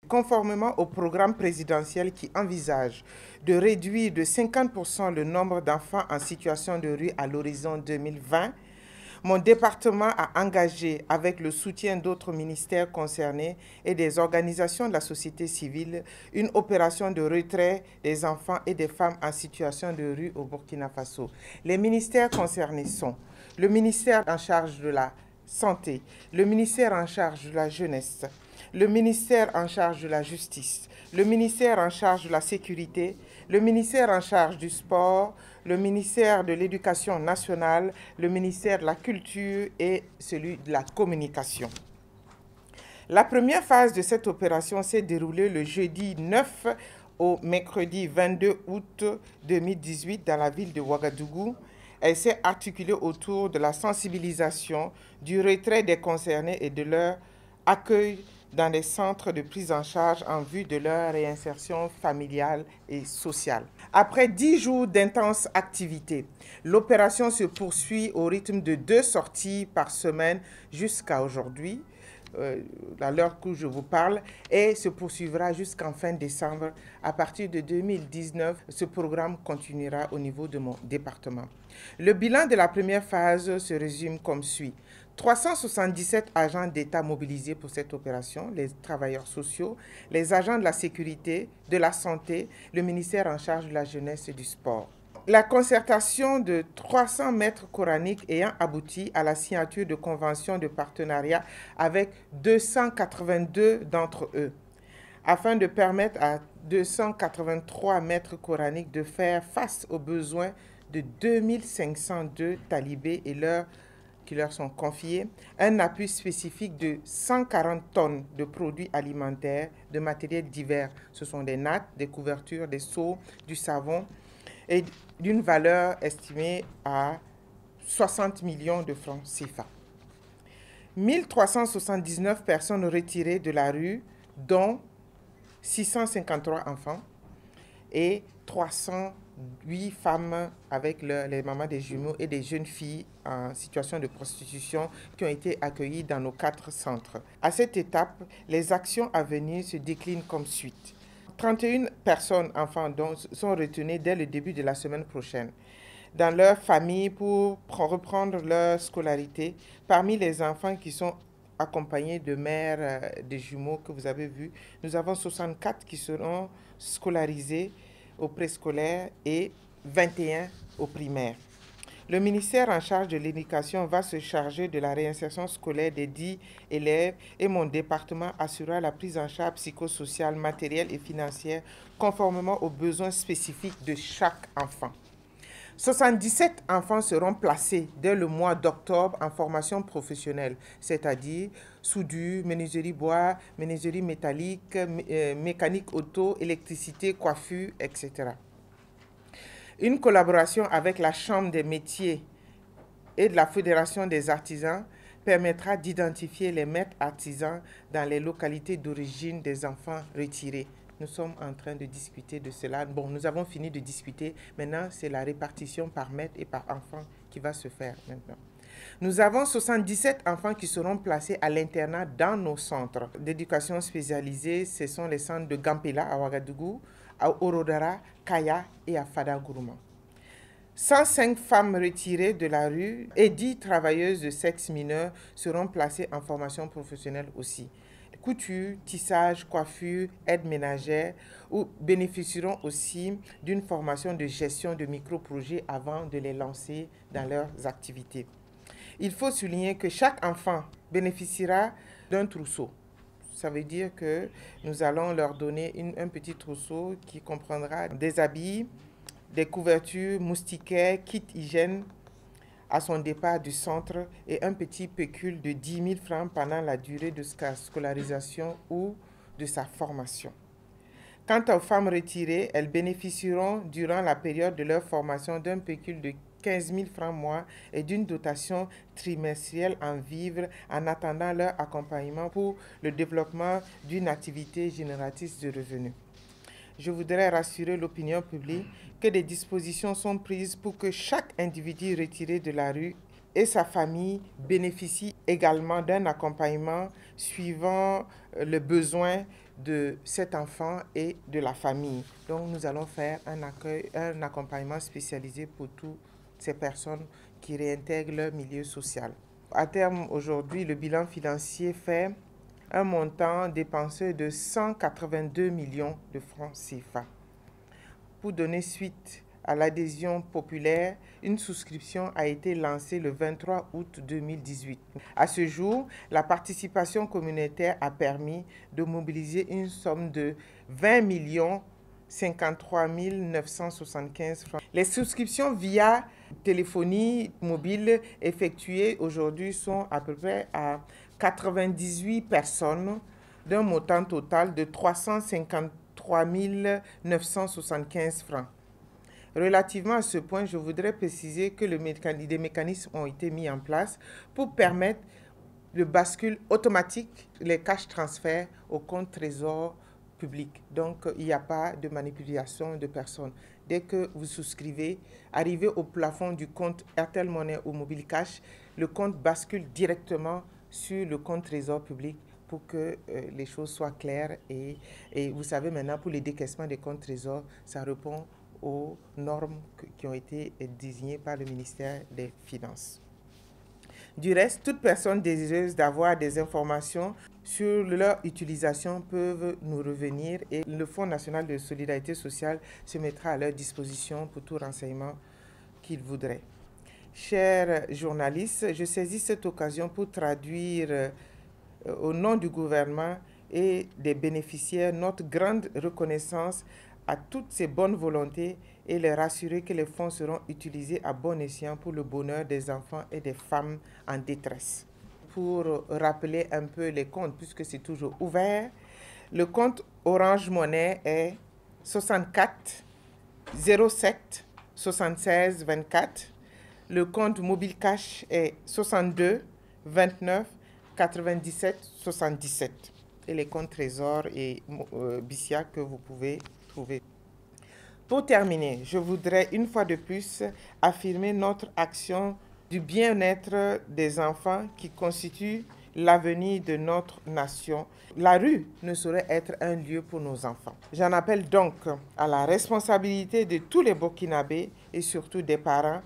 Conformément au programme présidentiel qui envisage de réduire de 50% le nombre d'enfants en situation de rue à l'horizon 2020, mon département a engagé, avec le soutien d'autres ministères concernés et des organisations de la société civile, une opération de retrait des enfants et des femmes en situation de rue au Burkina Faso. Les ministères concernés sont le ministère en charge de la Santé, le ministère en charge de la Jeunesse, le ministère en charge de la Justice, le ministère en charge de la Sécurité, le ministère en charge du Sport, le ministère de l'Éducation nationale, le ministère de la Culture et celui de la Communication. La première phase de cette opération s'est déroulée le jeudi 9 au mercredi 22 août 2018 dans la ville de Ouagadougou. Elle s'est articulée autour de la sensibilisation, du retrait des concernés et de leur accueil dans les centres de prise en charge en vue de leur réinsertion familiale et sociale. Après 10 jours d'intenses activités, l'opération se poursuit au rythme de 2 sorties par semaine jusqu'à aujourd'hui, à l'heure que je vous parle, et se poursuivra jusqu'en fin décembre. À partir de 2019, ce programme continuera au niveau de mon département. Le bilan de la première phase se résume comme suit. 377 agents d'État mobilisés pour cette opération, les travailleurs sociaux, les agents de la sécurité, de la santé, le ministère en charge de la jeunesse et du sport. La concertation de 300 maîtres coraniques ayant abouti à la signature de conventions de partenariat avec 282 d'entre eux, afin de permettre à 283 maîtres coraniques de faire face aux besoins de 2502 talibés et qui leur sont confiés, un appui spécifique de 140 tonnes de produits alimentaires, de matériel divers. Ce sont des nattes, des couvertures, des seaux, du savon, et d'une valeur estimée à 60 millions de francs CFA. 1379 personnes retirées de la rue, dont 653 enfants et 308 femmes avec les mamans des jumeaux et des jeunes filles en situation de prostitution qui ont été accueillies dans nos 4 centres. À cette étape, les actions à venir se déclinent comme suite. 31 personnes, enfants, sont retenues dès le début de la semaine prochaine dans leur famille pour reprendre leur scolarité. Parmi les enfants qui sont accompagnés de mères des jumeaux que vous avez vus, nous avons 64 qui seront scolarisés au préscolaire et 21 au primaire. Le ministère en charge de l'éducation va se charger de la réinsertion scolaire des 10 élèves et mon département assurera la prise en charge psychosociale, matérielle et financière conformément aux besoins spécifiques de chaque enfant. 77 enfants seront placés dès le mois d'octobre en formation professionnelle, c'est-à-dire soudure, menuiserie bois, menuiserie métallique, mécanique auto, électricité, coiffure, etc. Une collaboration avec la Chambre des métiers et de la Fédération des artisans permettra d'identifier les maîtres artisans dans les localités d'origine des enfants retirés. Nous sommes en train de discuter de cela. Bon, nous avons fini de discuter. Maintenant, c'est la répartition par maître et par enfant qui va se faire maintenant. Nous avons 77 enfants qui seront placés à l'internat dans nos centres d'éducation spécialisée. Ce sont les centres de Gampela à Ouagadougou, à Orodara, Kaya et à Fadagourma. 105 femmes retirées de la rue et 10 travailleuses de sexe mineur seront placées en formation professionnelle aussi. Couture, tissage, coiffure, aide ménagère ou bénéficieront aussi d'une formation de gestion de micro-projets avant de les lancer dans leurs activités. Il faut souligner que chaque enfant bénéficiera d'un trousseau. Ça veut dire que nous allons leur donner un petit trousseau qui comprendra des habits, des couvertures, moustiquaires, kit hygiène à son départ du centre et un petit pécule de 10 000 francs pendant la durée de sa scolarisation ou de sa formation. Quant aux femmes retirées, elles bénéficieront durant la période de leur formation d'un pécule de 15 000 francs mois et d'une dotation trimestrielle en vivres en attendant leur accompagnement pour le développement d'une activité génératrice de revenus. Je voudrais rassurer l'opinion publique que des dispositions sont prises pour que chaque individu retiré de la rue et sa famille bénéficient également d'un accompagnement suivant le besoin de cet enfant et de la famille. Donc nous allons faire un accompagnement spécialisé pour toutes ces personnes qui réintègrent leur milieu social. À terme, aujourd'hui, le bilan financier fait un montant dépensé de 182 millions de francs CFA. Pour donner suite à l'adhésion populaire, une souscription a été lancée le 23 août 2018. À ce jour, la participation communautaire a permis de mobiliser une somme de 20 53 975 francs. Les souscriptions via téléphonie mobile effectuées aujourd'hui sont à peu près à 98 personnes d'un montant total de 353 975 francs. Relativement à ce point, je voudrais préciser que des mécanismes ont été mis en place pour permettre le bascule automatique, les cash transferts au compte trésor public. Donc, il n'y a pas de manipulation de personnes. Dès que vous souscrivez, arrivez au plafond du compte Airtel Money ou Mobile Cash, le compte bascule directement sur le compte trésor public pour que les choses soient claires. Et vous savez maintenant, pour les décaissements des comptes trésor, ça répond aux normes qui ont été désignées par le ministère des Finances. Du reste, toute personne désireuse d'avoir des informations sur leur utilisation peuvent nous revenir et le Fonds national de solidarité sociale se mettra à leur disposition pour tout renseignement qu'ils voudraient. Chers journalistes, je saisis cette occasion pour traduire au nom du gouvernement et des bénéficiaires notre grande reconnaissance à toutes ces bonnes volontés et les rassurer que les fonds seront utilisés à bon escient pour le bonheur des enfants et des femmes en détresse. Pour rappeler un peu les comptes, puisque c'est toujours ouvert, le compte Orange Money est 64 07 76 24. Le compte Mobile Cash est 62 29 97 77. Et les comptes Trésor et BICIA que vous pouvez trouver. Pour terminer, je voudrais une fois de plus affirmer notre action du bien-être des enfants qui constitue l'avenir de notre nation. La rue ne saurait être un lieu pour nos enfants. J'en appelle donc à la responsabilité de tous les Burkinabés et surtout des parents